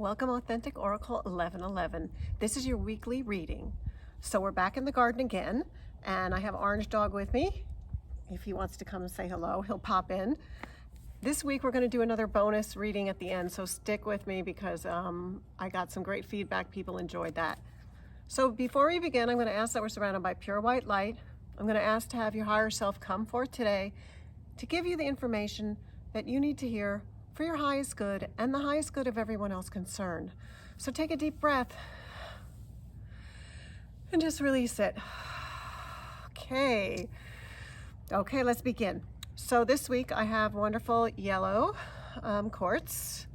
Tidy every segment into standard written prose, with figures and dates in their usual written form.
Welcome, Authentic Oracle 1111. This is your weekly reading. So we're back in the garden again, and I have Orange Dog with me. If he wants to come and say hello, he'll pop in. This week we're going to do another bonus reading at the end, so stick with me because I got some great feedback. People enjoyed that. So before we begin, I'm going to ask that we're surrounded by pure white light. I'm going to ask to have your higher self come forth today to give you the information that you need to hear for your highest good and the highest good of everyone else concerned. So take a deep breath and just release it. Okay, let's begin. So this week I have wonderful yellow quartz,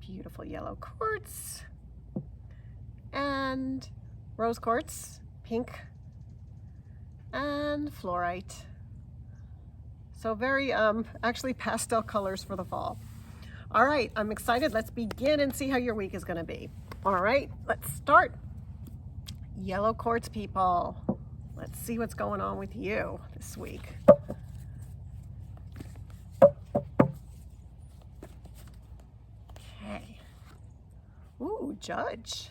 beautiful yellow quartz, and rose quartz, pink, and fluorite. So very actually pastel colors for the fall. All right, I'm excited. Let's begin and see how your week is going to be. All right, let's start. Yellow quartz people, let's see what's going on with you this week. Okay. Ooh, judge.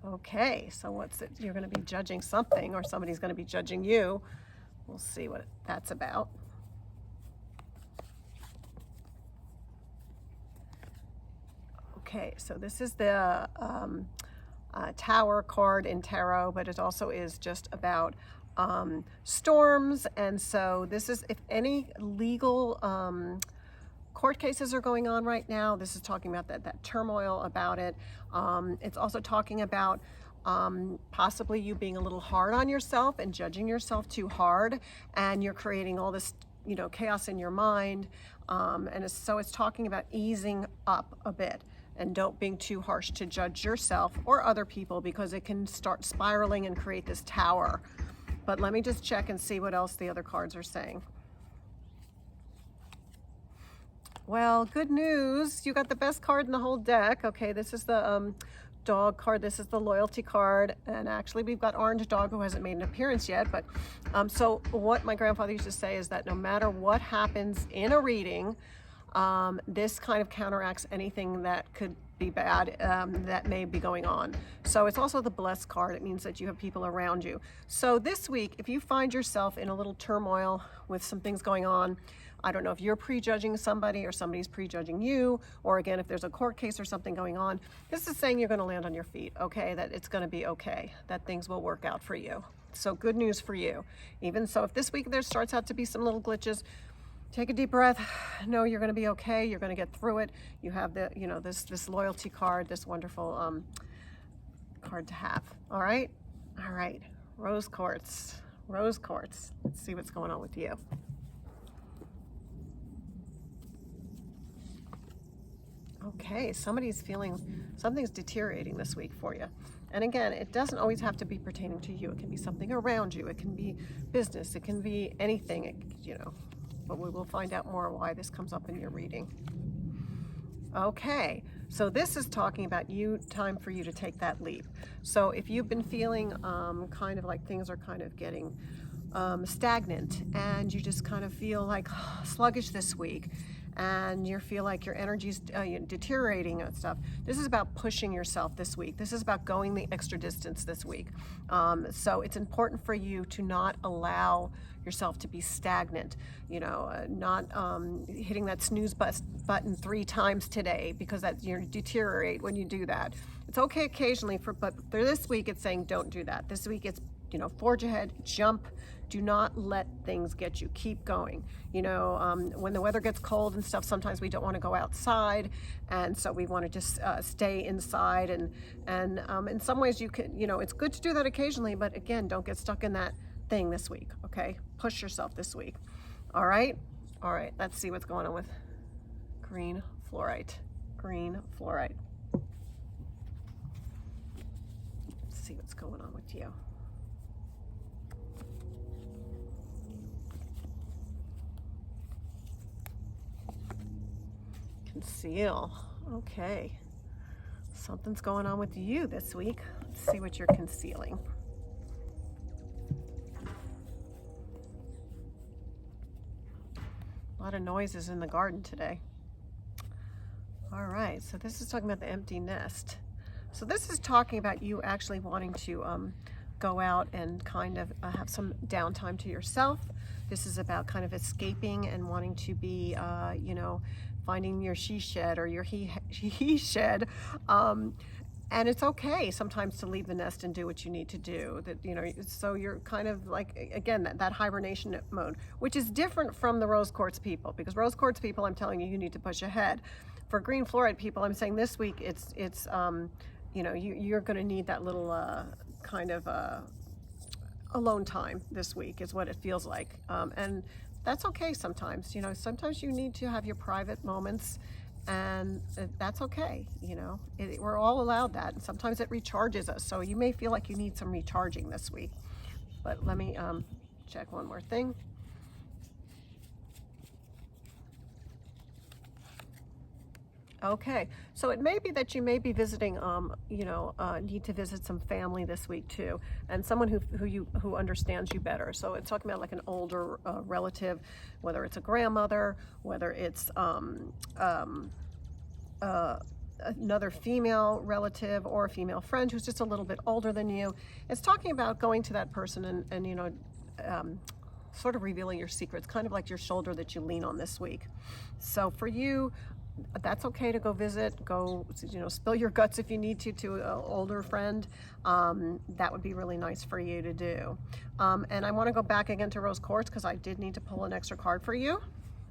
Okay, so what's it? You're going to be judging something, or somebody's going to be judging you. We'll see what that's about. Okay, so this is the Tower card in tarot, but it also is just about storms. And so this is, if any legal court cases are going on right now, this is talking about that turmoil about it. It's also talking about possibly you being a little hard on yourself and judging yourself too hard, and you're creating all this chaos in your mind. So it's talking about easing up a bit and don't being too harsh to judge yourself or other people, because it can start spiraling and create this tower. But let me just check and see what else the other cards are saying. Well, good news. You got the best card in the whole deck. Okay, this is the dog card. This is the loyalty card. And actually, we've got Orange Dog, who hasn't made an appearance yet. But so what my grandfather used to say is that no matter what happens in a reading, this kind of counteracts anything that could be bad that may be going on. So it's also the blessed card. It means that you have people around you. So this week, if you find yourself in a little turmoil with some things going on, I don't know if you're prejudging somebody or somebody's prejudging you, or again, if there's a court case or something going on, this is saying you're going to land on your feet, okay? That it's going to be okay, that things will work out for you. So good news for you. Even so, if this week there starts out to be some little glitches, take a deep breath. Know you're going to be okay. You're going to get through it. You have the, this loyalty card, this wonderful card to have. All right. Rose quartz. Let's see what's going on with you. Okay, somebody's feeling something's deteriorating this week for you. And again, it doesn't always have to be pertaining to you. It can be something around you. It can be business. It can be anything, but we will find out more why this comes up in your reading. Okay, so this is talking about time for you to take that leap. So if you've been feeling kind of like things are kind of getting stagnant, and you just kind of feel like sluggish this week, and you feel like your energy's deteriorating and stuff, this is about pushing yourself this week. This is about going the extra distance this week. So it's important for you to not allow yourself to be stagnant, not hitting that snooze button 3 times today, because you deteriorate when you do that. It's okay occasionally, but for this week it's saying don't do that. This week it's forge ahead, jump. Do not let things get you. Keep going. When the weather gets cold and stuff, sometimes we don't want to go outside, and so we want to just stay inside. And in some ways, you can, it's good to do that occasionally, but again, don't get stuck in that thing this week. Okay, push yourself this week. All right. Let's see what's going on with green fluorite. Let's see what's going on with you. Conceal. Okay, something's going on with you this week. Let's see what you're concealing. A lot of noises in the garden today. All right, so this is talking about the empty nest. So this is talking about you actually wanting to go out and kind of have some downtime to yourself. This is about kind of escaping and wanting to be, you know, finding your she shed or your he shed. And it's okay sometimes to leave the nest and do what you need to do. That, you know, so you're kind of like, again, that hibernation mode, which is different from the rose quartz people, because rose quartz people, I'm telling you, you need to push ahead. For green fluorite people, I'm saying this week it's you know, you're going to need that little kind of alone time this week is what it feels like, and that's okay sometimes. You know, sometimes you need to have your private moments, and that's okay. You know, we're all allowed that, and sometimes it recharges us. So you may feel like you need some recharging this week. But let me check one more thing. Okay, so it may be that you may be visiting, you know, need to visit some family this week too, and someone who understands you better. So it's talking about like an older relative, whether it's a grandmother, whether it's another female relative or a female friend who's just a little bit older than you. It's talking about going to that person and you know, sort of revealing your secrets, kind of like your shoulder that you lean on this week. So for you, that's okay to go visit, go, you know, spill your guts if you need to an older friend. That would be really nice for you to do. And I want to go back again to rose quartz because I did need to pull an extra card for you.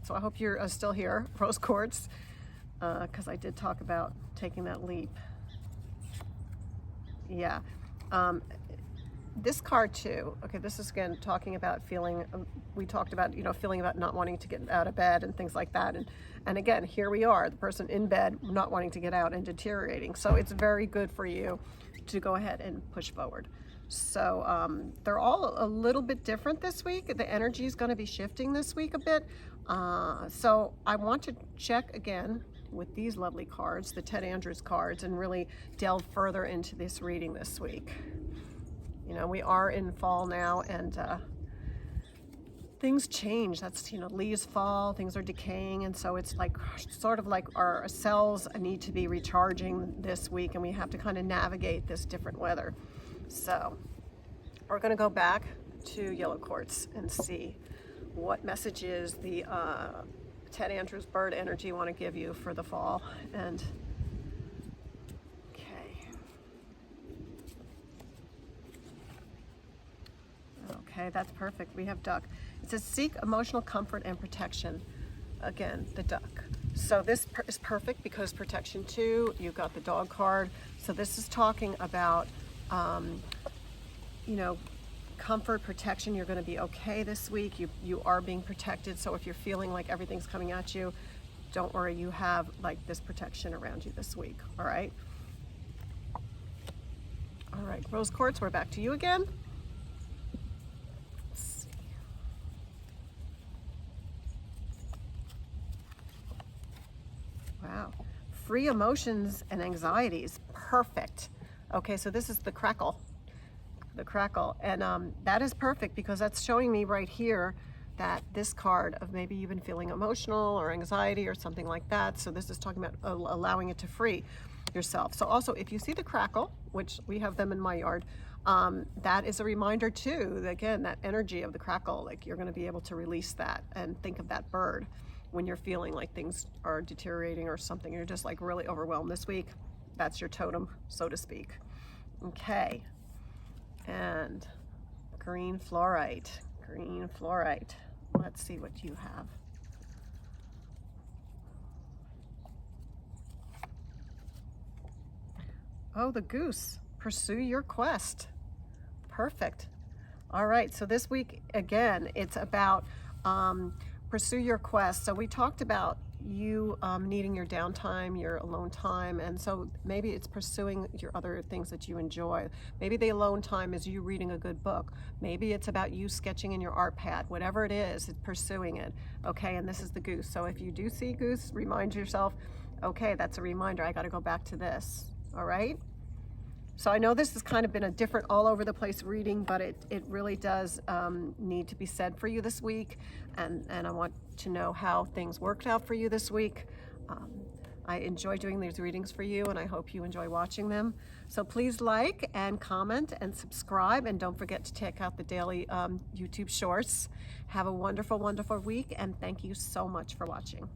So I hope you're still here, rose quartz, because I did talk about taking that leap. Yeah. This card too, okay, this is again talking about feeling, we talked about, you know, feeling about not wanting to get out of bed and things like that. And again, here we are, the person in bed not wanting to get out and deteriorating. So it's very good for you to go ahead and push forward. So they're all a little bit different this week. The energy is going to be shifting this week a bit. So I want to check again with these lovely cards, the Ted Andrews cards, and really delve further into this reading this week. You know, we are in fall now, and things change. That's, you know, leaves fall, things are decaying, and so it's like sort of like our cells need to be recharging this week, and we have to kind of navigate this different weather. So we're going to go back to yellow quartz and see what messages the Ted Andrews bird energy want to give you for the fall. And okay, that's perfect. We have duck. It says seek emotional comfort and protection. Again, the duck. So this is perfect because protection too. You've got the dog card. So this is talking about, you know, comfort, protection. You're going to be okay this week. You are being protected. So if you're feeling like everything's coming at you, don't worry. You have like this protection around you this week. All right. All right, rose quartz. We're back to you again. Wow, free emotions and anxieties, perfect. Okay, so this is the crackle, and that is perfect because that's showing me right here that this card of maybe you've been feeling emotional or anxiety or something like that. So this is talking about allowing it to free yourself. So also, if you see the crackle, which we have them in my yard, that is a reminder too, again, that energy of the crackle, like you're going to be able to release that and think of that bird when you're feeling like things are deteriorating or something, you're just like really overwhelmed this week. That's your totem, so to speak. Okay, and green fluorite. Let's see what you have. Oh, the goose. Pursue your quest. Perfect. All right, so this week, again, it's about pursue your quest. So we talked about you needing your downtime, your alone time, and so maybe it's pursuing your other things that you enjoy. Maybe the alone time is you reading a good book. Maybe it's about you sketching in your art pad. Whatever it is, it's pursuing it. Okay, and this is the goose. So if you do see goose, remind yourself, okay, that's a reminder. I got to go back to this. All right. So I know this has kind of been a different all over the place reading, but it really does need to be said for you this week. And I want to know how things worked out for you this week. I enjoy doing these readings for you, and I hope you enjoy watching them. So please like and comment and subscribe, and don't forget to check out the daily YouTube shorts. Have a wonderful, wonderful week, and thank you so much for watching.